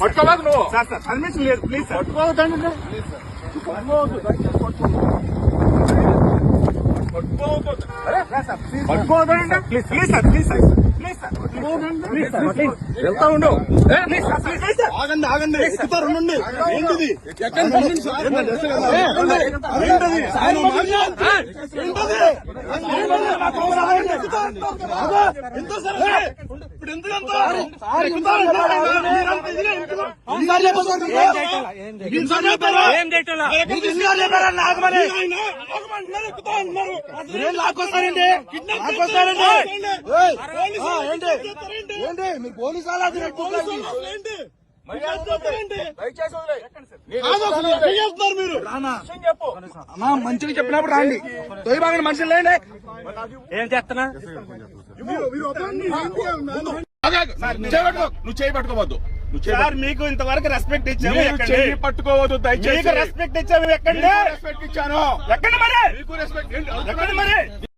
పట్టుకోవాలి నువ్వు పర్మిషన్ లేదు ప్లీజ్ పట్టుకోవద్దండి పట్టుకోవద్దండి please please sir please sir వెళ్తా ఉండు ఆగండి ఆగండి ఎక్కుతారు ఉండండి ఏంటిది ఇప్పుడు ఎందుకంత లాక్కొస్తారండి మీరు పోలీసు మంచిగా చెప్పినప్పుడు రాండి తొలి బాగా మనుషులు లేండి ఏం చేస్తున్నా నువ్వు చేయి పట్టుకోవద్దు మీకు ఇంతవరకు రెస్పెక్ట్ ఇచ్చాము పట్టుకోవద్దు దయచేసి రెస్పెక్ట్ ఇచ్చాము ఎక్కడ రెస్పెక్ట్ ఇచ్చాను ఎక్కడ మరి మీకు రెస్పెక్ట్ ఎక్కడ మరి